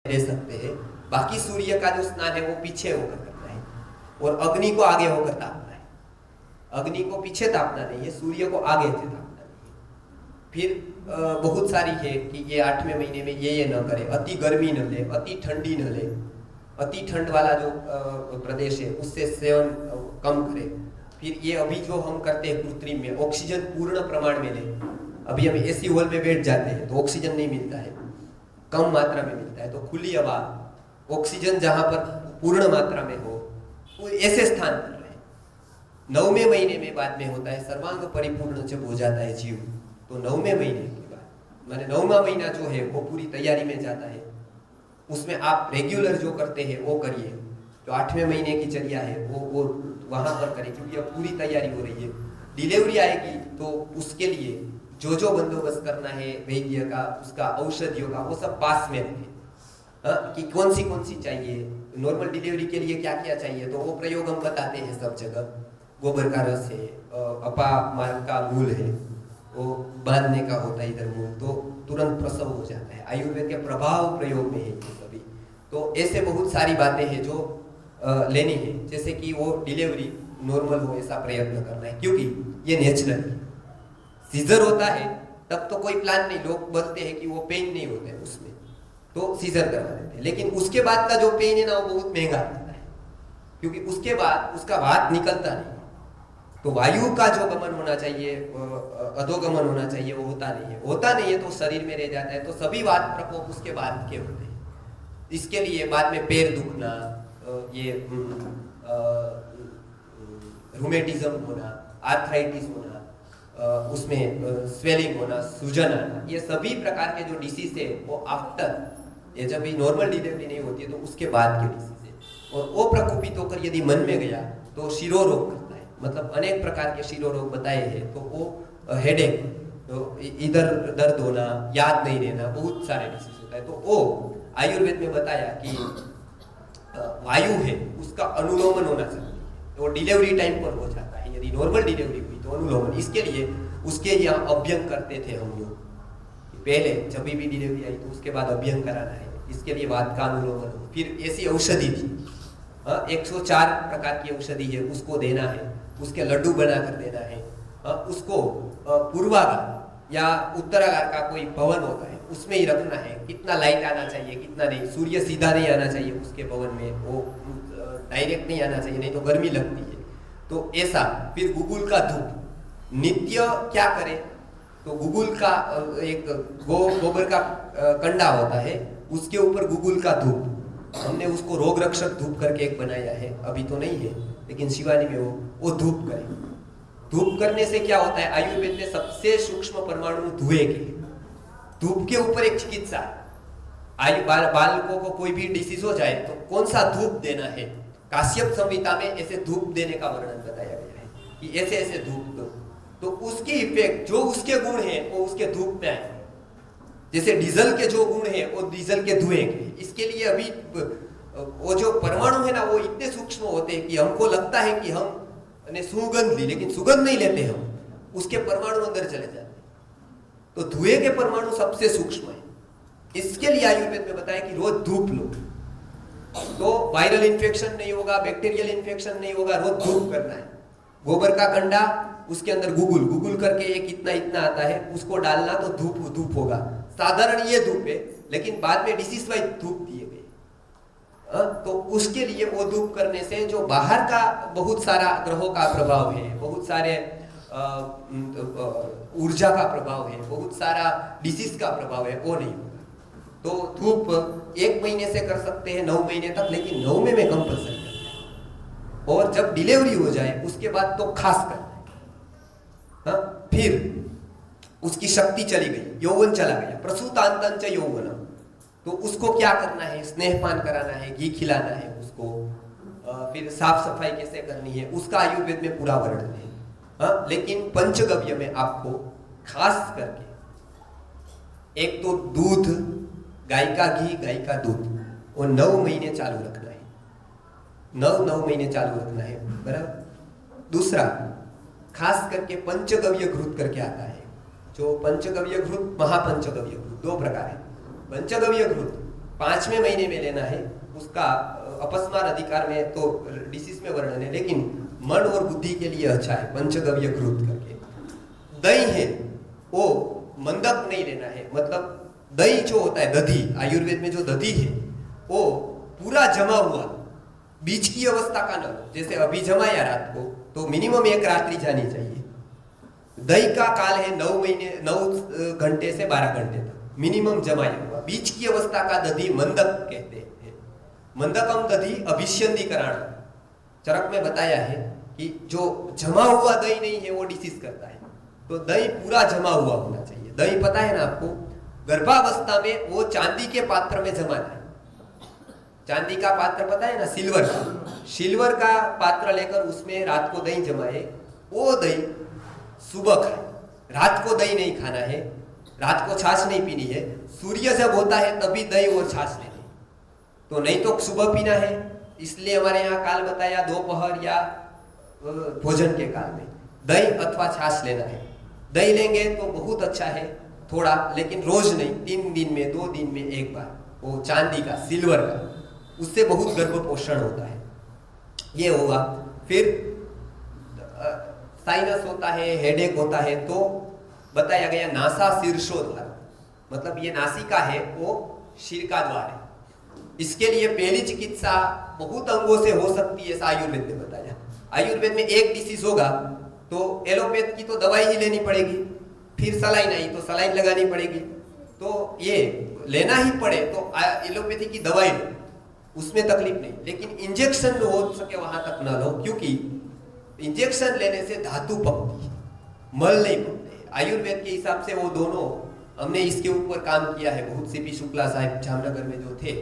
ले सकते हैं। बाकी सूर्य का जो स्नान है वो पीछे होकर करना है और अग्नि को आगे होकर तापना है। अग्नि को पीछे तापना नहीं है, सूर्य को आगे से तापना नहीं है। फिर बहुत सारी है कि ये 8वें महीने में ये न करे, अति गर्मी न ले, अति ठंडी न ले, अति ठंड वाला जो प्रदेश है उससे सेवन कम करे। फिर ये अभी जो हम करते हैं कृत्रिम में, ऑक्सीजन पूर्ण प्रमाण में ले। अभी हम एसी हॉल में बैठ जाते हैं तो ऑक्सीजन नहीं मिलता है, कम मात्रा में मिलता है। तो खुली हवा, ऑक्सीजन जहां पर पूर्ण मात्रा में हो, वो ऐसे स्थान पर रहे। 9वें महीने में बाद में होता है सर्वांग परिपूर्ण जब हो जाता है जीव, तो 9वें महीने के बाद माने 9वां महीना जो है वो पूरी तैयारी में जाता है। उसमें आप रेगुलर जो करते हैं वो करिए, जो 8वें महीने की चर्या है वो वहां पर करें, क्योंकि अब पूरी तैयारी हो रही है। डिलीवरी आएगी तो उसके लिए जो जो बंदोबस्त करना है वैद्य का, उसका औषधियों का, वो सब पास में रखें कि कौन सी चाहिए। नॉर्मल डिलीवरी के लिए क्या क्या चाहिए तो वो प्रयोग हम बताते हैं सब जगह। गोबर का रस है, अपा मार्ग का मूल है, वो बांधने का होता है इधर मूल, तो तुरंत प्रसव हो जाता है। आयुर्वेद के प्रभाव प्रयोग में है ये सभी। तो ऐसे बहुत सारी बातें हैं जो लेनी है, जैसे कि वो डिलीवरी नॉर्मल हो ऐसा प्रयत्न करना है, क्योंकि ये नेचुरल है। सीजर होता है तब तो कोई प्लान नहीं, लोग बोलते हैं कि वो पेन नहीं होते हैं उसमें, तो सीजर करवा देते हैं। लेकिन उसके बाद का जो पेन है ना वो बहुत महंगा आता है, क्योंकि उसके बाद उसका भात निकलता नहीं। तो वायु का जो गमन होना चाहिए, अधोगमन होना चाहिए, वो होता नहीं है तो शरीर में रह जाता है। तो सभी वात प्रकोप उसके बाद के होते हैं। इसके लिए बाद में पैर दुखना, ये रूमेटिज्म होना, आर्थराइटिस होना, उसमें स्वेलिंग होना, सूजन आना, ये सभी प्रकार के जो डिसीज है वो आफ्टर, ये जब भी नॉर्मल डिलीवरी नहीं होती है तो उसके बाद के डिसीज है। और वो प्रकोपित होकर यदि मन में गया तो शिरोरोग करता है। मतलब अनेक प्रकार के शिरोरोग बताए हैं। तो वो हेडेक, तो इधर दर्द होना, याद नहीं रहना, बहुत सारे डिसीज होता है। तो वो आयुर्वेद में बताया कि वायु है उसका अनुलोमन होना चाहिए, तो डिलीवरी टाइम पर हो जाता है। यदि नॉर्मल डिलीवरी हुई तो अनुलोमन, इसके लिए उसके यहाँ अभ्यंग करते थे हम लोग पहले। जब भी डिलीवरी आई तो उसके बाद अभ्यंग कराना है, इसके लिए वात का अनुलोमन हो। फिर ऐसी औषधि थी, 104 प्रकार की औषधि है, उसको देना है, उसके लड्डू बनाकर देना है। उसको पूर्वागार या उत्तरागार का कोई भवन होता है उसमें ही रखना है। कितना लाइट आना चाहिए, कितना नहीं, सूर्य सीधा नहीं आना चाहिए उसके भवन में, वो डायरेक्ट नहीं आना चाहिए, नहीं तो गर्मी लगती है। तो ऐसा। फिर गुगुल का धूप नित्य क्या करे, तो गुगुल का एक गोबर का कंडा होता है, उसके ऊपर गुगुल का धूप, हमने उसको रोग रक्षक धूप करके एक बनाया है, अभी तो नहीं है लेकिन शिवानी में वो धूप करें। धूप करने से क्या होता है, आयुर्वेद में सबसे सूक्ष्म परमाणु धुएं के, धूप के ऊपर एक चिकित्सा। बालकों को कोई भी डिसीज हो जाए तो कौन सा धूप देना है, काश्यप संहिता में ऐसे धूप देने का वर्णन बताया गया है कि ऐसे ऐसे धूप दो, तो उसके इफेक्ट जो उसके गुण है वो उसके धूप में आए। जैसे डीजल के जो गुण है वो डीजल के धुएं के। इसके लिए अभी वो जो परमाणु है ना वो इतने सूक्ष्म होते हैं कि हमको लगता है कि हमने सुगंध ली, लेकिन सुगंध नहीं लेते हम, उसके परमाणु अंदर चले जाते हैं। तो धुएं के परमाणु सबसे सूक्ष्म है। इसके लिए आयुर्वेद में बताया कि रोज धूप लो, तो वायरल इन्फेक्शन नहीं होगा, बैक्टीरियल इन्फेक्शन नहीं होगा। रोज धूप करना है। गोबर का कंडा, उसके अंदर गुगुल करके एक इतना इतना आता है, उसको डालना तो धूप होगा। साधारण ये धूप है, लेकिन बाद में डिसीज वाइज धूप दिए गए। तो उसके लिए वो धूप करने से जो बाहर का बहुत सारा ग्रहों का प्रभाव है, बहुत सारे ऊर्जा का प्रभाव है, बहुत सारा डिसीज का प्रभाव है, वो नहीं होगा। तो धूप 1 महीने से कर सकते हैं 9 महीने तक, लेकिन 9वें में कंपल्सरी करना है। और जब डिलीवरी हो जाए उसके बाद तो खास करना है। फिर उसकी शक्ति चली गई, यौवन चला गया, प्रसूतांतंच यौवनम, तो उसको क्या करना है, स्नेहपान कराना है, घी खिलाना है उसको। फिर साफ सफाई कैसे करनी है उसका आयुर्वेद में पूरा वर्णन है। लेकिन पंचगव्य में आपको खास करके एक तो दूध, गाय का घी, गाय का दूध, वो 9 महीने चालू रखना है। 9 महीने चालू रखना है, बराबर। दूसरा, खास करके पंचगव्य घृत करके आता है, जो पंचगव्य घृत, महापंचगव्य घृत, 2 प्रकार है। पंचगव्य घृत 5वें महीने में लेना है, उसका अपस्मार अधिकार में तो डिसीज में वर्णन है, लेकिन मन और बुद्धि के लिए अच्छा है, पंचगव्य घृत करके। दही है वो मंदक नहीं लेना है, मतलब दही जो होता है, दधी, आयुर्वेद में जो दधी है वो पूरा जमा हुआ, बीच की अवस्था का न हो। जैसे अभी जमाया रात को तो मिनिमम 1 रात्रि जानी चाहिए। दही का काल है 9 घंटे से 12 घंटे तक मिनिमम जमाया हुआ। बीच की अवस्था का दधी मंदक कहते हैं। मंदकम दधी अभिष्यंदीकरण, चरक में बताया है कि जो जमा हुआ दही नहीं है वो डिसीज करता है। तो दही पूरा जमा हुआ होना चाहिए। दही पता है ना आपको, गर्भावस्था में वो चांदी के पात्र में जमाना है। चांदी का पात्र पता है ना, सिल्वर का, सिल्वर का पात्र लेकर उसमें रात को दही जमाए, वो दही सुबह खाए। रात को दही नहीं खाना है, रात को छाछ नहीं पीनी है। सूर्य जब होता है तभी दही और छाछ लेनी, तो नहीं तो सुबह पीना है। इसलिए हमारे यहाँ काल बताया दोपहर या भोजन के काल में दही अथवा छाछ लेना है। दही लेंगे तो बहुत अच्छा है, थोड़ा, लेकिन रोज नहीं, 3 दिन में 2 दिन में 1 बार, वो चांदी का, सिल्वर का, उससे बहुत गर्भ पोषण होता है। ये होगा। फिर साइनस होता है, हेडेक होता है, तो बताया गया नासा शीर्षो द्वार, मतलब ये नासिका है वो शीर का द्वार है। इसके लिए पहली चिकित्सा बहुत अंगों से हो सकती है, ऐसा आयुर्वेद ने बताया। आयुर्वेद में एक डिसीज होगा तो एलोपैथ की तो दवाई ही लेनी पड़ेगी, फिर सलाइन आई तो सलाइन लगानी पड़ेगी, तो ये लेना ही पड़े तो एलोपैथी की दवाई लो, उसमें तकलीफ नहीं। लेकिन इंजेक्शन हो सके वहां तक ना लो, क्योंकि इंजेक्शन लेने से धातु पकती है, मल नहीं पकते। आयुर्वेद के हिसाब से वो दोनों, हमने इसके ऊपर काम किया है बहुत। सीपी शुक्ला साहब जामनगर में जो थे,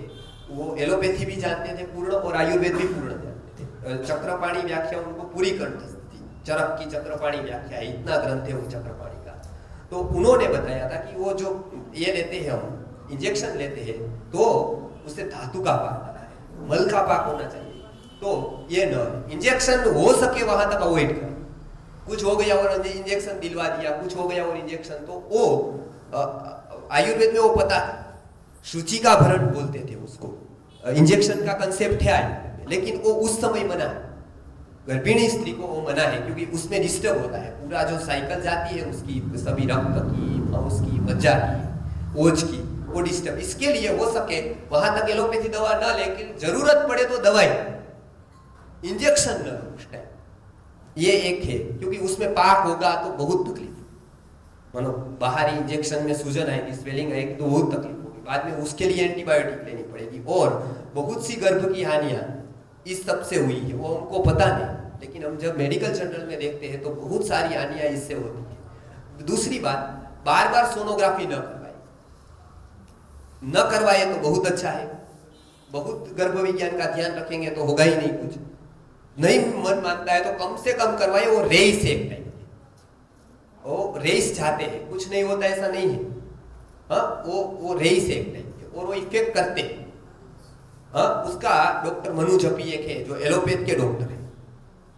वो एलोपैथी भी जानते थे पूर्ण और आयुर्वेद भी पूर्ण जानते थे। चक्रपाणी व्याख्या उनको पूरी कंठस्थ थी, चरक की चक्रपाणी व्याख्या है, इतना ग्रंथ है वो चक्रपाणी का। तो उन्होंने बताया था कि वो जो ये लेते हैं, हम इंजेक्शन लेते हैं, तो उससे धातु का पाक होना है, मल का पाक होना चाहिए। तो ये न, इंजेक्शन हो सके वहां तक अवॉइड कर। कुछ हो गया और इंजेक्शन दिलवा दिया, कुछ हो गया और इंजेक्शन, तो वो आयुर्वेद में वो पता है, शुचि का भरण बोलते थे उसको, इंजेक्शन का कंसेप्ट है आयुर्वेद में, लेकिन वो उस समय मना है। गर्भिणी स्त्री को वो मना है, क्योंकि उसमें डिस्टर्ब होता है, पूरा जो साइकिल जाती है उसकी, सभी रक्त की, उसकी मज्जा की, ओज की, वो डिस्टर्ब। इसके लिए हो सके वहां तक एलोपैथी दवा ना, लेकिन जरूरत पड़े तो दवाई, इंजेक्शन न उस टाइम। ये एक है, क्योंकि उसमें पाक होगा तो बहुत तकलीफ, मानो बाहरी इंजेक्शन में सूजन आएगी, स्वेलिंग आएगी, तो बहुत तकलीफ होगी। बाद में उसके लिए एंटीबायोटिक लेनी पड़ेगी, और बहुत सी गर्भ की हानियां इस सब से हुई है, वो हमको पता नहीं, लेकिन हम जब मेडिकल जर्नल में देखते हैं तो बहुत सारी हानियां इससे होती है। दूसरी बात, बार बार सोनोग्राफी न करवाए तो बहुत अच्छा है। बहुत गर्भ विज्ञान का ध्यान रखेंगे तो होगा ही नहीं कुछ। नहीं मन मानता है तो कम से कम करवाए, वो रेस एक टाइम, वो रेस चाहते हैं, कुछ नहीं होता ऐसा नहीं है। हाँ, वो रेस एक टाइम और वो इफेक्ट करते हैं। हाँ, उसका डॉक्टर मनु जपी एक है जो एलोपैथ के डॉक्टर है,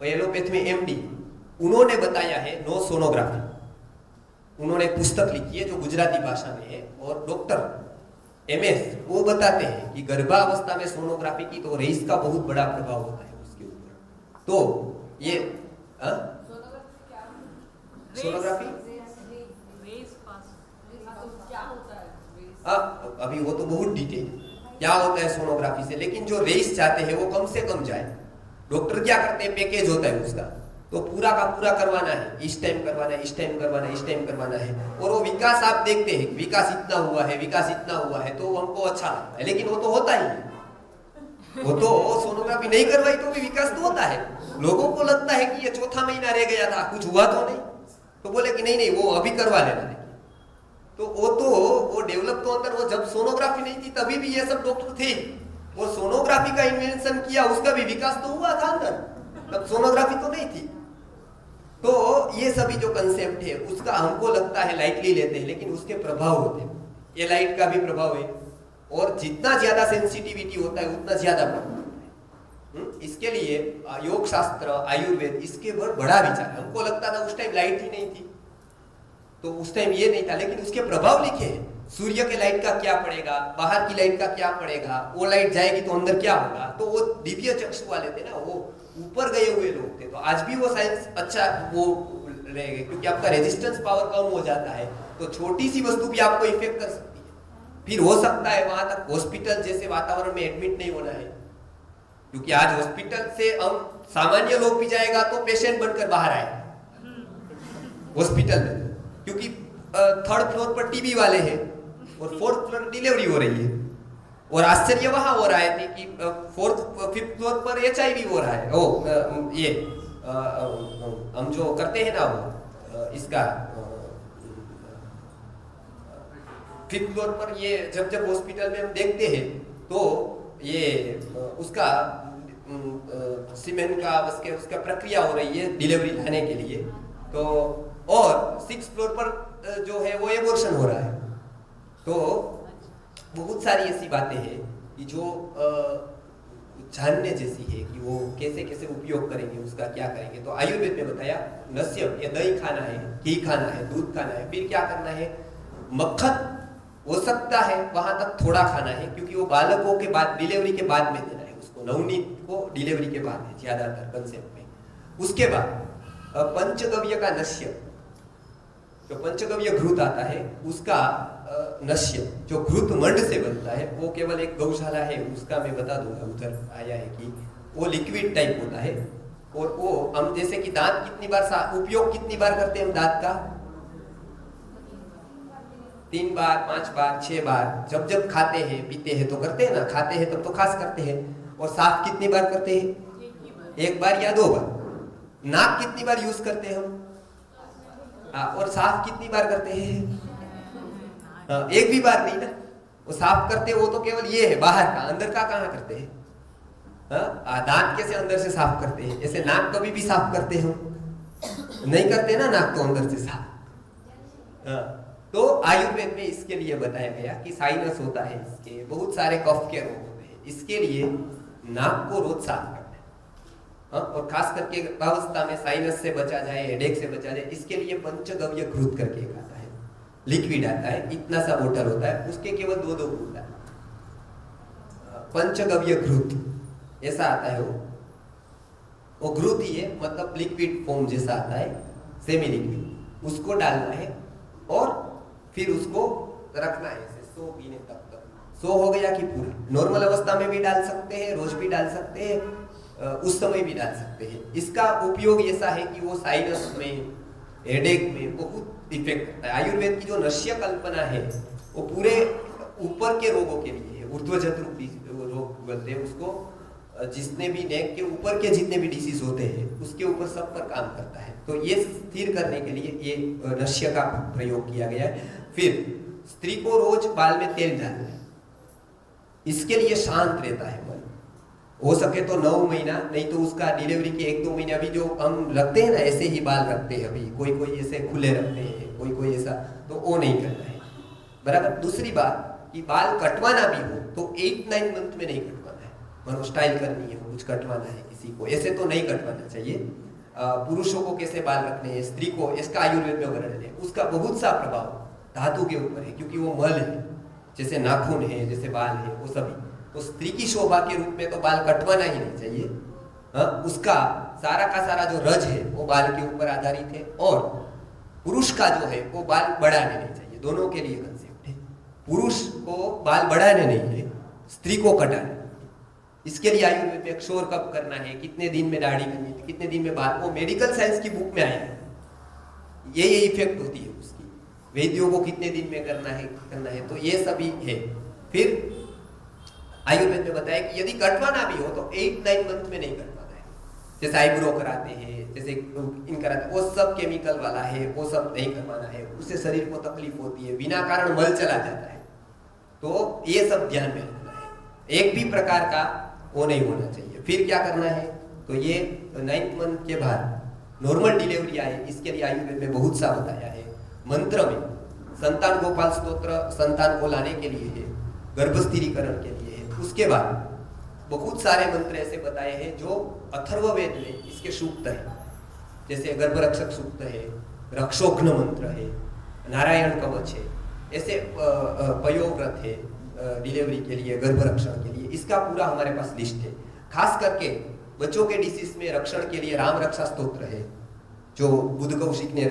वो एलोपैथ में एमडी, उन्होंने बताया है नो सोनोग्राफी। उन्होंने पुस्तक लिखी है जो गुजराती भाषा में है, और डॉक्टर एमएस वो बताते हैं कि गर्भावस्था में सोनोग्राफी की तो रेस का बहुत बड़ा प्रभाव होता है उसके ऊपर। तो ये सोनोग्राफी अभी वो तो बहुत डिटेल क्या होता है सोनोग्राफी से, लेकिन जो रेस चाहते हैं वो कम से कम जाए। डॉक्टर क्या करते हैं, पैकेज होता है उसका, तो पूरा का पूरा करवाना है, इस टाइम करवाना है, इस टाइम करवाना है, इस टाइम करवाना है। और वो विकास आप देखते हैं, विकास इतना हुआ है, विकास इतना हुआ है, तो हमको अच्छा लगता है, लेकिन वो तो होता ही है। वो तो सोनोग्राफी नहीं करवाई तो भी विकास तो होता है। लोगों को लगता है कि ये 4था महीना रह गया था, कुछ हुआ तो नहीं, तो बोले कि नहीं वो अभी करवा लेना। तो वो डेवलप तो अंदर, वो जब सोनोग्राफी नहीं थी तभी भी ये सब डॉक्टर थे। वो सोनोग्राफी का इन्वेंशन किया, उसका भी विकास तो हुआ था अंदर, तब सोनोग्राफी तो नहीं थी। तो ये सभी जो कंसेप्ट है उसका हमको लगता है लाइटली लेते हैं, लेकिन उसके प्रभाव होते हैं। ये लाइट का भी प्रभाव है, और जितना ज्यादा सेंसिटिविटी होता है उतना ज्यादा प्रभाव होता है। इसके लिए योग शास्त्र, आयुर्वेद, इसके ऊपर बड़ा विचार है। हमको लगता था उस टाइम लाइट ही नहीं थी, तो उस टाइम ये नहीं था, लेकिन उसके प्रभाव लिखे हैं। सूर्य के लाइट का क्या पड़ेगा, बाहर की लाइट का क्या पड़ेगा, वो लाइट जाएगी तो अंदर क्या होगा। तो वो दिव्य चक्षु वाले थे ना, वो ऊपर गए हुए लोग थे। तो आज भी वो साइंस अच्छा वो रहेगा, क्योंकि आपका रेजिस्टेंस पावर कम हो जाता है तो छोटी सी वस्तु भी आपको इफेक्ट कर सकती है। फिर हो सकता है वहां तक हॉस्पिटल जैसे वातावरण में एडमिट नहीं होना है, क्योंकि आज हॉस्पिटल से हम सामान्य लोग भी जाएगा तो पेशेंट बनकर बाहर आए हॉस्पिटल में, क्योंकि थर्ड फ्लोर पर टीबी वाले हैं और फोर्थ फ्लोर डिलीवरी हो रही है। और आश्चर्य वहां हो रहा है कि फोर्थ फिफ्थ फ्लोर पर HIV हो रहा है। ओ ये हम जो करते हैं ना वो इसका फिफ्थ फ्लोर पर ये जब हॉस्पिटल में हम देखते हैं तो ये उसका सीमेंट का उसका प्रक्रिया हो रही है डिलीवरी लाने के लिए। तो और 6th फ्लोर पर जो है वो एबॉर्शन हो रहा है। तो बहुत सारी ऐसी बातें हैं कि जो जानने जैसी है कि वो कैसे कैसे उपयोग करेंगे, उसका क्या करेंगे। तो आयुर्वेद में बताया नस्यम, ये दही खाना है, घी खाना है, दूध खाना है। फिर क्या करना है, मक्खन हो सकता है वहां तक थोड़ा खाना है, क्योंकि वो बालकों के बाद डिलीवरी के बाद में देना है उसको, नवनीत को डिलीवरी के बाद है ज्यादातर कंसेप्ट में। उसके बाद पंचगव्य का नश्य, जो पंचगव्य घृत आता है उसका नश्य जो घृत मंड से बनता है, वो केवल एक गौशाला है उसका मैं बता दूंगा, उधर आया है कि वो लिक्विड टाइप होता है। और वो हम जैसे कि दांत कितनी बार उपयोग कितनी बार करते हैं हम दांत का, 3 बार 5 बार 6 बार। जब खाते हैं पीते हैं तो करते हैं ना, खाते हैं तब तो खास करते हैं। और साफ कितनी बार करते हैं, 1 बार या 2 बार। नाक कितनी बार यूज करते हैं हम, और साफ कितनी बार करते हैं, एक भी बार नहीं ना। वो साफ करते वो तो केवल ये है बाहर का, अंदर का कहाँ करते हैं। दांत कैसे अंदर से साफ करते हैं, ऐसे नाक कभी भी साफ करते हैं नहीं करते ना, नाक तो अंदर से साफ। तो आयुर्वेद में इसके लिए बताया गया कि साइनस होता है, इसके बहुत सारे कफ के रोग होते हैं, इसके लिए नाक को रोज साफ करना है। और खास करके अवस्था में साइनस से बचा जाए, हेडेक से बचा जाए, इसके लिए पंचगव्य घृत करके एक आता है, लिक्विड आता है, इतना सा बोतल होता है, उसके केवल 2 बूंद पंचगव्य घृत ऐसा आता है। वो घृत ही है, मतलब लिक्विड फॉर्म जैसा आता है, सेमी लिक्विड, उसको डालना है और फिर उसको रखना है ऐसे 100 पीने तक। 100 हो गया कि पूरा, नॉर्मल अवस्था में भी डाल सकते हैं, रोज भी डाल सकते हैं, उस समय भी डाल सकते हैं। इसका उपयोग ऐसा है कि वो साइनस में, हेडेक में बहुत इफेक्ट करता है। आयुर्वेद की जो नश्य कल्पना है वो पूरे ऊपर के रोगों के लिए है, ऊर्ध्वजत्र रोग बोलते हैं उसको, जितने भी नेक के ऊपर के जितने भी डिसीज होते हैं उसके ऊपर सब पर काम करता है। तो ये स्थिर करने के लिए ये नश्य का प्रयोग किया गया है। फिर स्त्री को रोज बाल में तेल डालना है, इसके लिए शांत रहता है मन, हो सके तो 9 महीना, नहीं तो उसका डिलीवरी के 1-2 महीने। अभी जो हम रखते हैं ना ऐसे ही बाल रखते हैं, अभी कोई ऐसे खुले रखते हैं, कोई ऐसा, तो वो नहीं करना है, बराबर। दूसरी बात कि बाल कटवाना भी हो तो 8-9 मंथ में नहीं कटवाना है, मानो स्टाइल करनी है, कुछ कटवाना है किसी को, ऐसे तो नहीं कटवाना चाहिए। पुरुषों को कैसे बाल रखने हैं, स्त्री को, इसका आयुर्वेद में वर्णन है। उसका बहुत सा प्रभाव धातु के ऊपर है, क्योंकि वो मल है, जैसे नाखून है, जैसे बाल है, वो सभी। तो स्त्री की शोभा के रूप में तो बाल कटवाना ही नहीं चाहिए। उसका सारा का सारा जो रज है वो बाल के ऊपर आधारित है, और पुरुष का जो है वो बाल बढ़ाने नहीं चाहिए। दोनों के लिए कंसेप्ट है, पुरुष को बाल बढ़ाने नहीं है, स्त्री को कटाने। इसके लिए आयुर्वेद में क्षौर कब करना है, कितने दिन में दाढ़ी करनी है, कितने दिन में बाल, वो मेडिकल साइंस की बुक में आया है, ये इफेक्ट होती है उसकी, वैद्यों को कितने दिन में करना है, तो ये सभी है। फिर आयुर्वेद में बताया कि यदि कटवाना भी हो तो 8-9 मंथ में नहीं कटवाना है। जैसे आईब्रो कराते हैं, जैसे इन कराते हैं, वो सब केमिकल वाला है, वो सब नहीं करवाना है, उससे शरीर को तकलीफ होती है, बिना कारण मल चला जाता है। तो ये सब ध्यान में रखना है, एक भी प्रकार का वो नहीं होना चाहिए। फिर क्या करना है, तो ये 9th मंथ के बाद नॉर्मल डिलीवरी आए, इसके लिए आयुर्वेद में बहुत सा बताया है। मंत्र में संतान गोपाल स्तोत्र संतान को लाने के लिए है, गर्भस्थिरीकरण के लिए है। उसके बाद बहुत सारे मंत्र ऐसे बताए हैं जो अथर्ववेद में इसके सूक्त है, जैसे गर्भरक्षक सूक्त है, रक्षोघ्न मंत्र है, नारायण कवच है, ऐसे पयोव्रत है डिलीवरी के लिए, गर्भरक्षण के लिए, इसका पूरा हमारे पास लिस्ट है। खास करके बच्चों के डिसीज में रक्षण के लिए राम रक्षा स्तोत्र है, जो बुद्ध कौशिक ने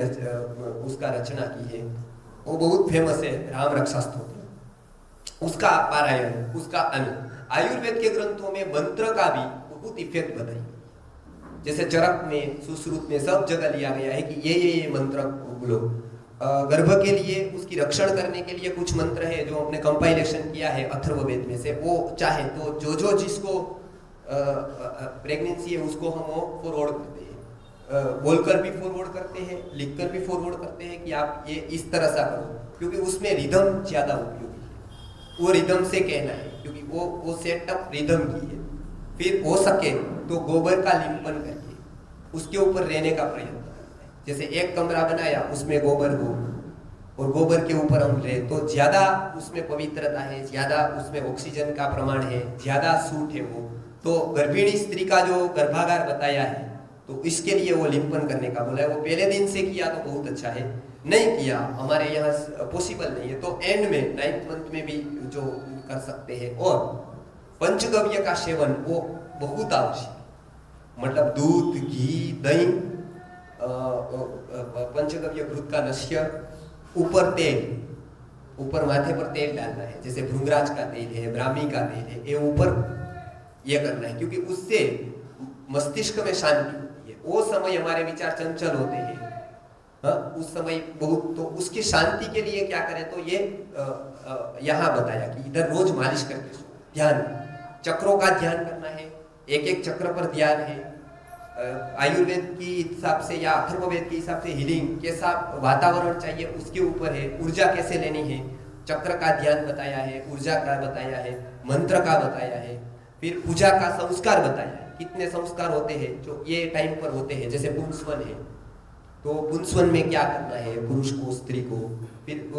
उसका रचना की है, वो बहुत फेमस है राम रक्षा स्तोत्र। उसका पारायण, उसका आयुर्वेद के ग्रंथों में मंत्र का भी बहुत इफेक्ट बताई, जैसे चरक में, सुश्रुत में, सब जगह लिया गया है कि ये मंत्र बोलो। गर्भ के लिए, उसकी रक्षण करने के लिए कुछ मंत्र है जो हमने कंपाइलेशन किया है अथर्ववेद में से, वो चाहे तो जो जिसको प्रेगनेंसी है उसको हम फॉरवर्ड करते हैं, बोलकर भी फॉरवर्ड करते हैं, लिखकर भी फॉरवर्ड करते हैं कि आप ये इस तरह सा करो, क्योंकि उसमें रिदम ज्यादा उपयोगी है। वो रिदम से कहना है, क्योंकि वो सेटअप रिदम की है। फिर हो सके तो गोबर का लिंपन करके उसके ऊपर रहने का प्रयत्न करना है। जैसे एक कमरा बनाया, उसमें गोबर हो और गोबर के ऊपर हम रहे, तो ज्यादा उसमें पवित्रता है, ज्यादा उसमें ऑक्सीजन का प्रमाण है, ज्यादा सूट है वो। तो गर्भिणी स्त्री का जो गर्भागार बताया है, तो इसके लिए वो लिंपन करने का बोला है। वो पहले दिन से किया तो बहुत अच्छा है, नहीं किया, हमारे यहाँ पॉसिबल नहीं है, तो एंड में 9th मंथ में भी जो कर सकते हैं। और पंचगव्य का सेवन वो बहुत आवश्यक, मतलब दूध, घी, दही, पंचगव्य घृत का नश्य, ऊपर तेल, ऊपर माथे पर तेल डालना है, जैसे भृंगराज का तेल है, ब्राह्मी का तेल है, ये ऊपर ये करना है, क्योंकि उससे मस्तिष्क में शांति होती है। वो समय हमारे विचार चंचल होते हैं, उस समय बहुत, तो उसकी शांति के लिए क्या करें, तो ये यहाँ बताया कि इधर रोज मालिश करके सो, ध्यान, चक्रों का ध्यान करना है, एक एक चक्र पर ध्यान है। आयुर्वेद की हिसाब से या अथर्ववेद के हिसाब से हीलिंग कैसा वातावरण चाहिए उसके ऊपर है, ऊर्जा कैसे लेनी है, चक्र का ध्यान बताया है, ऊर्जा का बताया है, मंत्र का बताया है, फिर पूजा का संस्कार बताया है, कितने संस्कार होते हैं जो ये टाइम पर होते हैं। जैसे पुंसवन है, तो पुंसवन में क्या करना है पुरुष को, स्त्री को, फिर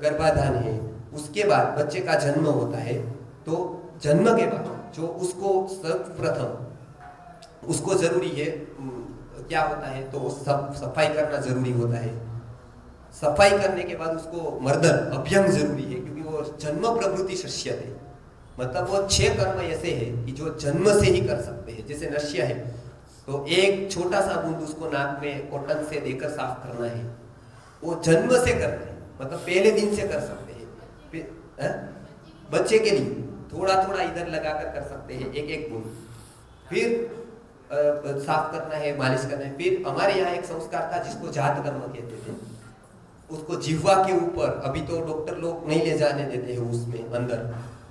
गर्भाधान है, उसके बाद बच्चे का जन्म होता है, तो जन्म के बाद जो उसको सर्वप्रथम उसको जरूरी है क्या होता है, तो सब सफाई करना जरूरी होता है। सफाई करने के बाद उसको मर्दन अभ्यंग जरूरी है, क्योंकि वो जन्म प्रभृति शस्य थे, मतलब वो 6 कर्म ऐसे हैं कि जो जन्म से ही कर सकते हैं। जैसे नश्य है, तो एक छोटा सा बूंद उसको नाक में कॉटन से देकर साफ करना है, वो जन्म से करना है, मतलब पहले दिन से कर सकते हैं। फिर बच्चे के लिए थोड़ा थोड़ा इधर लगाकर कर सकते हैं, एक एक बूंद, फिर साफ करना है, मालिश करना है। फिर हमारे यहाँ एक संस्कार था जिसको जात कर्म कहते थे, उसको जिह्वा के ऊपर, अभी तो डॉक्टर लोग नहीं ले जाने देते हैं उसमें अंदर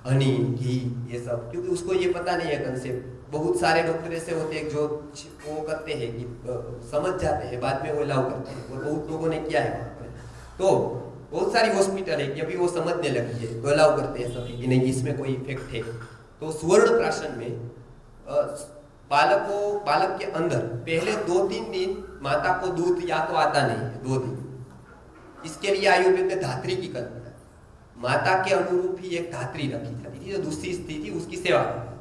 हनी, घी, ये सब, क्योंकि उसको ये पता नहीं है कंसेप्ट। बहुत सारे डॉक्टर ऐसे होते हैं जो वो करते हैं कि समझ जाते हैं, बाद में वो अलाउ करते हैं, और बहुत लोगों ने किया है वहाँ पर। तो बहुत सारी हॉस्पिटल है कि अभी वो समझने लगी है, वो अलाउ करते हैं सभी कि नहीं इसमें कोई इफेक्ट है। तो सुवर्ण प्राशन में बालक के अंदर पहले 2-3 दिन माता को दूध या तो आता नहीं है, 2 दिन। इसके लिए आयुर्वेद में धात्री की कल्पना, माता के अनुरूप ही एक धात्री रखी जाती थी जो दूसरी स्थिति उसकी सेवा करती थी।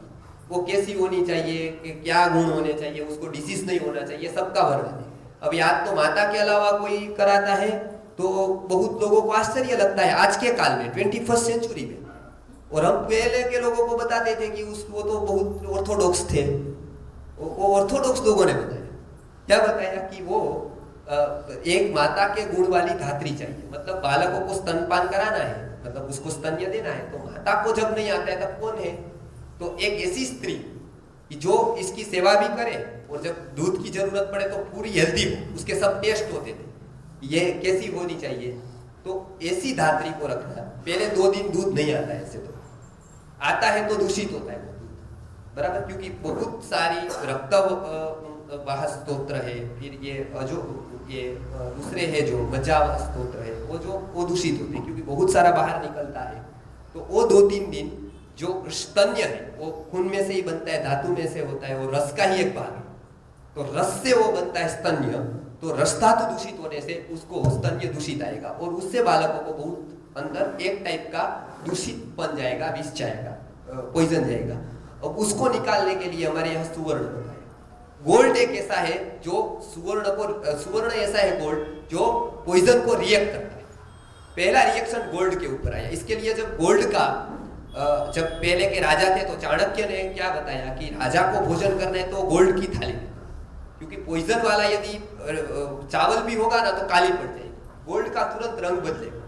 वो कैसी होनी चाहिए, क्या गुण होने चाहिए, उसको डिसीज नहीं होना चाहिए, सबका वर्णन है। अब याद तो माता के अलावा कोई कराता है तो बहुत लोगों को आश्चर्य लगता है आज के काल में, 21st सेंचुरी में। और हम पहले के लोगों को बताते थे कि वो तो बहुत ऑर्थोडॉक्स थे। वो ऑर्थोडॉक्स लोगों ने बताया, क्या बताया कि वो एक माता के गुण वाली धात्री चाहिए, मतलब बालकों को स्तनपान कराना है, मतलब उसको स्तन्य देना है, तो माता को जब नहीं आता है तब कौन है, तो एक ऐसी स्त्री कि जो इसकी सेवा भी करे, और जब दूध की जरूरत पड़े तो पूरी हेल्दी हो, उसके सब टेस्ट होते थे, ये कैसी होनी चाहिए, तो ऐसी धात्री को रखना। पहले 2 दिन दूध नहीं आता है, ऐसे तो आता है तो दूषित होता है बराबर, क्योंकि बहुत सारी रक्त वाह स्तोत्र है, फिर ये दूसरे है जो मज्जावाह स्तोत्र है, वो दूषित होते हैं क्योंकि बहुत सारा बाहर निकलता है। तो वो 2-3 दिन जो स्तन्य है वो खून में से ही बनता है, धातु में से होता है, वो रस का ही एक भाग है, तो रस से वो बनता है स्तन्य। तो रस धातु दूषित होने से उसको स्तन्य दूषित आएगा, और उससे बालकों को बहुत अंदर एक टाइप का दूषित बन जाएगा, विष जाएगा, पॉइजन जाएगा। अब उसको निकालने के लिए हमारे यहाँ सुवर्ण होता है। गोल्ड एक ऐसा है जो सुवर्ण ऐसा है गोल्ड जो पॉइजन को रिएक्ट करता है, पहला रिएक्शन गोल्ड के ऊपर आया। इसके लिए जब गोल्ड का जब पहले के राजा थे तो चाणक्य ने क्या बताया कि राजा को भोजन करना है तो गोल्ड की थाली, क्योंकि पॉइजन वाला यदि चावल भी होगा ना तो काली पड़ जाएगी, गोल्ड का तुरंत रंग बदलेगा,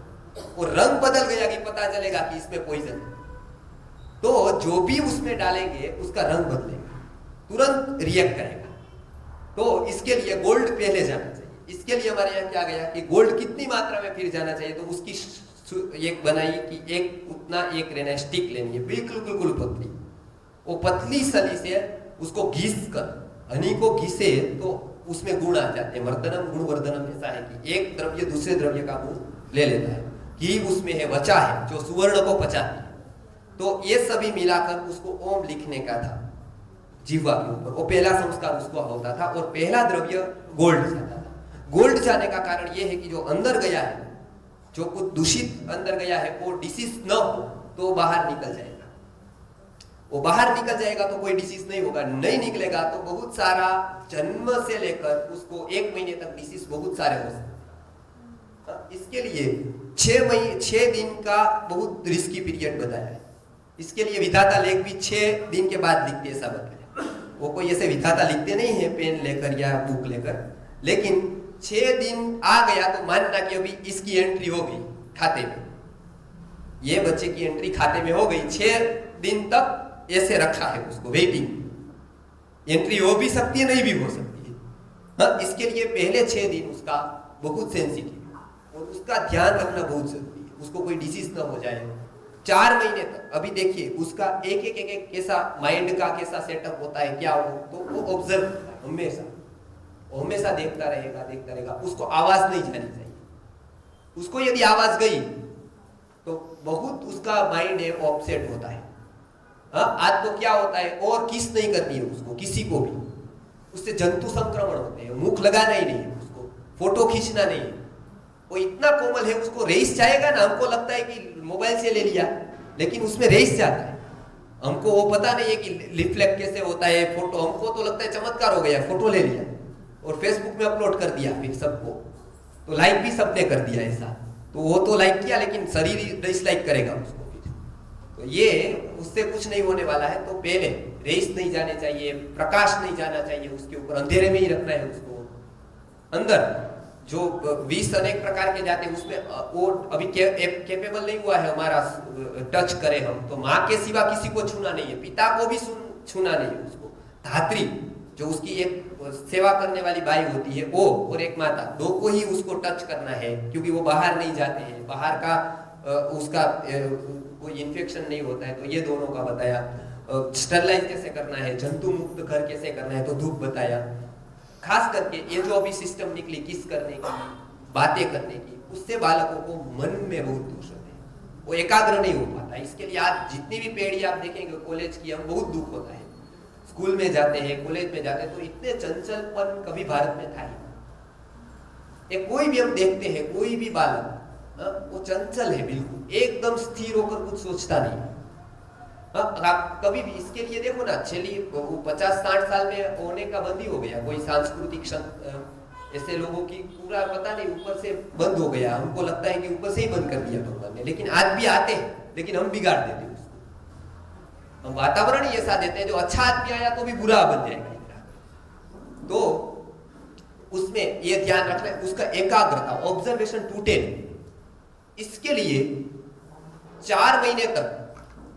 और रंग बदल गया कि पता चलेगा कि इसमें पॉइजन है, तो जो भी उसमें डालेंगे उसका रंग बदलेगा, तुरंत रिएक्ट करेगा। तो इसके लिए गोल्ड पहले जाना चाहिए। इसके लिए हमारे यहाँ क्या गया कि गोल्ड कितनी मात्रा में फिर जाना चाहिए, तो उसकी एक बनाई कि एक उतना एक लेना स्टिक लेनी है, बिल्कुल बिल्कुल पतली, वो पतली सली से उसको घिस कर, हनी को घिसे तो उसमें गुण आ जाते हैं। मर्दनम गुण वर्धनम ऐसा है कि एक द्रव्य दूसरे द्रव्य का गुण ले लेता है। घी उसमें है, वचा है जो सुवर्ण को पचाती है, तो ये सभी मिलाकर उसको ओम लिखने का था जीवा के ऊपर, वो पहला संस्कार उसको होता था, और पहला द्रव्य गोल्ड जाता था। गोल्ड जाने का कारण ये है कि जो अंदर गया है, जो कुछ दूषित अंदर गया है, वो डिसीज न हो तो बाहर निकल जाएगा, वो बाहर निकल जाएगा तो कोई डिसीज नहीं होगा, नहीं निकलेगा तो बहुत सारा जन्म से लेकर उसको 1 महीने तक डिसीज बहुत सारे हो सकते। इसके लिए 6 दिन का बहुत रिस्की पीरियड बताया है। इसके लिए विधाता लेख भी 6 दिन के बाद लिखते, ऐसा बताया। वो कोई ऐसे विधाता लिखते नहीं है पेन लेकर या बुक लेकर, लेकिन 6 दिन आ गया तो मानना कि अभी इसकी एंट्री हो गई खाते में, ये बच्चे की एंट्री खाते में हो गई। 6 दिन तक ऐसे रखा है उसको, वेटिंग, एंट्री हो भी सकती है नहीं भी हो सकती है। हाँ, इसके लिए पहले 6 दिन उसका बहुत सेंसिटिव और उसका ध्यान रखना बहुत जरूरी है, उसको कोई डिसीज ना हो जाए। 4 महीने तक अभी देखिए उसका एक एक कैसा माइंड का कैसा सेटअप होता है, क्या हो, तो वो ऑब्जर्व हमेशा देखता रहेगा। उसको आवाज नहीं जानी चाहिए, उसको यदि आवाज गई तो बहुत उसका माइंड है ऑफसेट होता है। हाँ, आज तो क्या होता है, और किस नहीं करनी है उसको, किसी को भी, उससे जंतु संक्रमण होते हैं, मुख लगाना ही नहीं है उसको, फोटो खींचना नहीं है, वो इतना कोमल है, उसको रेस जाएगा ना, हमको लगता है कि मोबाइल से ले लिया, लेकिन उसमें रेस जाता है, हमको वो पता नहीं है कि रिफ्लेक्ट कैसे होता है फोटो, हमको तो लगता है चमत्कार हो गया, फोटो ले लिया और फेसबुक में अपलोड कर दिया, फिर सबको तो लाइक भी सबने कर दिया ऐसा, तो वो तो लाइक किया लेकिन शरीर डिसलाइक करेगा उसको, तो ये उससे कुछ नहीं होने वाला है। तो पहले रेस नहीं जाने चाहिए, प्रकाश नहीं जाना चाहिए उसके ऊपर, अंधेरे में ही रखना है उसको। अंदर जो विष अनेक प्रकार के जाते हैं उसमें वो अभी कैपेबल नहीं हुआ है हमारा टच करे हम, तो माँ के सिवा किसी को छूना नहीं है, पिता को भी छूना नहीं है उसको। धात्री जो उसकी एक सेवा करने वाली बाई होती है वो, और एक माता, दो को ही उसको टच करना है, क्योंकि वो बाहर नहीं जाते हैं, बाहर का उसका कोई इन्फेक्शन नहीं होता है, तो ये दोनों का बताया। स्टरलाइज कैसे करना है, जंतु मुक्त घर कैसे करना है, तो धूप बताया। खास करके ये जो अभी सिस्टम निकली किस करने की, बातें करने की, उससे बालकों को मन में बहुत दोष होते हैं, वो एकाग्र नहीं हो पाता। इसके लिए आज जितनी भी पीढ़ी आप देखेंगे कॉलेज की, हम बहुत दुख होता है, स्कूल में जाते हैं, कॉलेज में जाते हैं, तो इतने चंचलपन कभी भारत में था ही। कोई भी हम देखते हैं, कोई भी बालक वो चंचल है, बिल्कुल एकदम स्थिर होकर कुछ सोचता नहीं। आप कभी भी इसके लिए देखो ना, चलिए 50-60 साल में होने का बंद ही हो गया, कोई सांस्कृतिक ऐसे लोगों की पूरा पता नहीं ऊपर से बंद हो गया, हमको लगता है कि ऊपर से ही बंद कर दिया भगवान ने, लेकिन आज भी आते हैं, लेकिन हम बिगाड़ देते हैं उसको, हम वातावरण ही ऐसा देते हैं, जो अच्छा आदमी आया तो भी बुरा बन जाएगा। तो उसमें ये ध्यान रखना है, उसका एकाग्रता, ऑब्जर्वेशन टूटे। इसके लिए 4 महीने तक,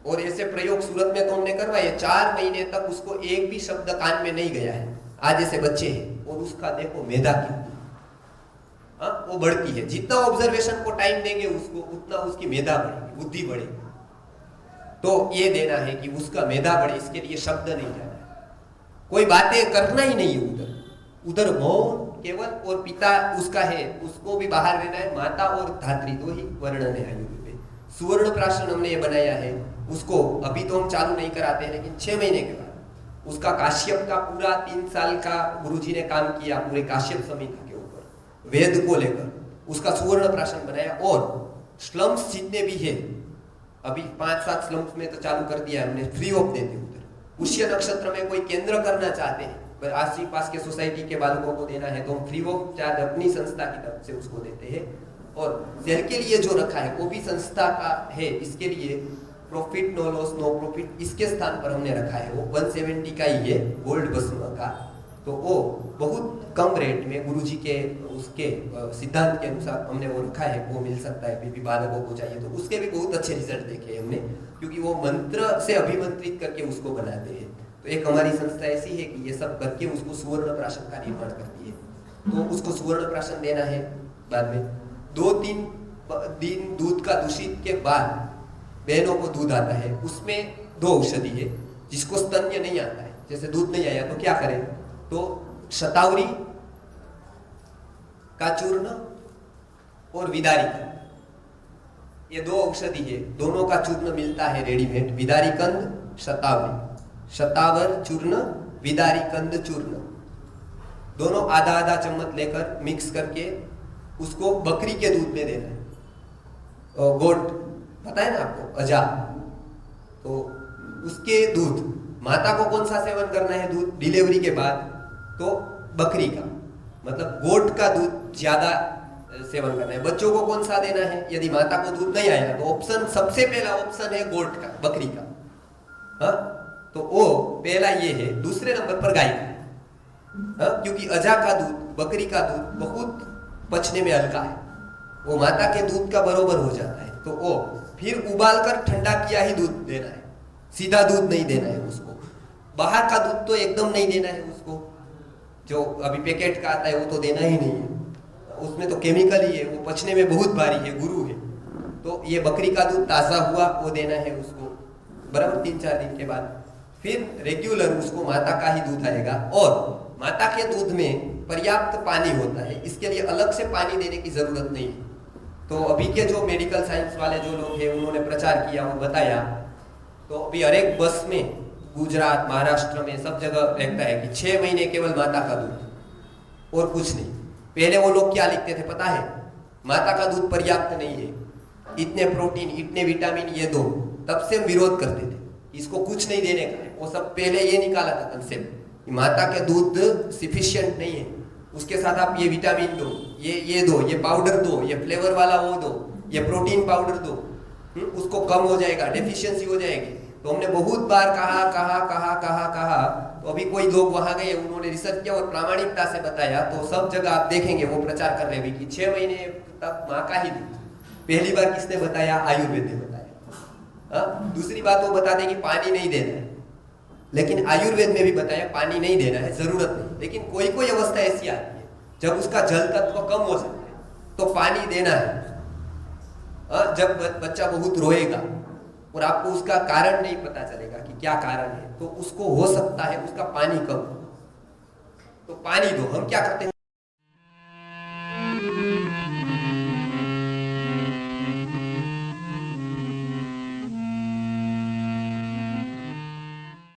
और ऐसे प्रयोग सूरत में तो हमने करवाए, 4 महीने तक उसको एक भी शब्द कान में नहीं गया है। आज ऐसे बच्चे हैं और उसका देखो मेधा की वो बढ़ती है, जितना ऑब्जर्वेशन को टाइम देंगे उसको, उतना उसकी मेधा बढ़ेगी, बुद्धि बढ़ेगी। तो ये देना है कि उसका मेधा बढ़े, इसके लिए शब्द नहीं जाना है, कोई बातें करना ही नहीं है, उधर मौन केवल, और पिता उसका है, उसको भी बाहर रहना है, माता और धात्री दो ही वर्णन है आयुर्वेद में। सुवर्ण प्राशन हमने ये बनाया है, उसको अभी तो हम चालू नहीं कराते हैं, लेकिन 6 महीने के बाद उसका काश्यप का पूरा 3 साल का गुरुजी ने काम किया, पूरे काश्यप समिति के ऊपर वेद को लेकर उसका सुवर्ण प्राशन बनाया। और स्लम्स जितने भी है, अभी 5-7 स्लम्स में तो चालू कर दिया हमने, फ्री ऑफ देते उधर। पुष्य नक्षत्र में कोई केंद्र करना चाहते हैं, आस पास के सोसाइटी के बालकों को देना है, तो हम फ्री ऑफ चार्ज अपनी संस्था की तरफ से उसको देते हैं। और सेल के लिए जो रखा है वो भी संस्था का है, इसके लिए profit no loss no profit इसके स्थान पर हमने रखा है। वो 170 का ही है गोल्ड भस्म का, तो वो बहुत कम रेट में गुरुजी के उसके सिद्धांत के अनुसार हमने वो रखा है, वो मिल सकता है भी बालकों को चाहिए तो। उसके भी बहुत अच्छे रिजल्ट देखे हमने, क्योंकि वो मंत्र से अभिमंत्रित करके उसको बनाते हैं। तो एक हमारी संस्था ऐसी है कि ये सब करके उसको सुवर्ण प्राशन का निर्माण करती है, तो उसको सुवर्ण प्राशन देना है। बाद में 2-3 दिन दूध का दूषित के बाद बहनों को दूध आता है, उसमें 2 औषधि है। जिसको स्तन्य नहीं आता है, जैसे दूध नहीं आया तो क्या करें, तो शतावरी का चूर्ण और विदारी कंद, ये 2 औषधि है। दोनों का चूर्ण मिलता है रेडीमेड, विदारी कंद शतावरी, शतावर चूर्ण विदारी कंद चूर्ण, दोनों आधा चम्मच लेकर मिक्स करके उसको बकरी के दूध में देना है। गोट पता है ना आपको, अजा, तो उसके दूध, माता को कौन सा सेवन करना है दूध डिलीवरी के बाद, तो बकरी का, मतलब गोट का दूध ज्यादा सेवन करना है। बच्चों को कौन सा देना है, यदि माता को दूध नहीं आया तो ऑप्शन, सबसे पहला ऑप्शन है गोट का, बकरी का, हाँ, तो वो पहला ये है। दूसरे नंबर पर गाय का, क्योंकि अजा का दूध, बकरी का दूध बहुत पचने में हल्का है, वो माता के दूध का बरोबर हो जाता है। तो वो फिर उबाल कर ठंडा किया ही दूध देना है, सीधा दूध नहीं देना है उसको। बाहर का दूध तो एकदम नहीं देना है उसको, जो अभी पैकेट का आता है वो तो देना ही नहीं है, उसमें तो केमिकल ही है, वो पचने में बहुत भारी है, गुरु है। तो ये बकरी का दूध ताज़ा हुआ वो देना है उसको, बराबर 3-4 दिन के बाद। फिर रेगुलर उसको माता का ही दूध आएगा, और माता के दूध में पर्याप्त पानी होता है, इसके लिए अलग से पानी देने की जरूरत नहीं है। तो अभी के जो मेडिकल साइंस वाले जो लोग हैं उन्होंने प्रचार किया, वो बताया, तो अभी हर एक बस में गुजरात महाराष्ट्र में सब जगह रहता है कि 6 महीने केवल माता का दूध और कुछ नहीं। पहले वो लोग क्या लिखते थे पता है, माता का दूध पर्याप्त नहीं है, इतने प्रोटीन इतने विटामिन ये दो, तब से हम विरोध करते थे, इसको कुछ नहीं देने का है। वो सब पहले ये निकाला था कंसेप्ट, माता के दूध सफिशिएंट नहीं है, उसके साथ आप ये विटामिन दो, ये दो, ये पाउडर दो, ये फ्लेवर वाला वो दो, ये प्रोटीन पाउडर दो, उसको कम हो जाएगा, डेफिशिएंसी हो जाएगी। तो हमने बहुत बार कहा, तो अभी कोई लोग वहां गए, उन्होंने रिसर्च किया और प्रामाणिकता से बताया, तो सब जगह आप देखेंगे वो प्रचार कर रहे हैं कि 6 महीने तक माँ का ही दूध। पहली बार किसने बताया, आयुर्वेद ने बताया। दूसरी बात वो बताते कि पानी नहीं देना है, लेकिन आयुर्वेद में भी बताया पानी नहीं देना है, जरूरत नहीं। लेकिन कोई कोई अवस्था ऐसी आती है जब उसका जल तत्व कम हो जाता है तो पानी देना है। जब बच्चा बहुत रोएगा और आपको उसका कारण नहीं पता चलेगा कि क्या कारण है, तो उसको हो सकता है उसका पानी कम, तो पानी दो। हम क्या करते हैं,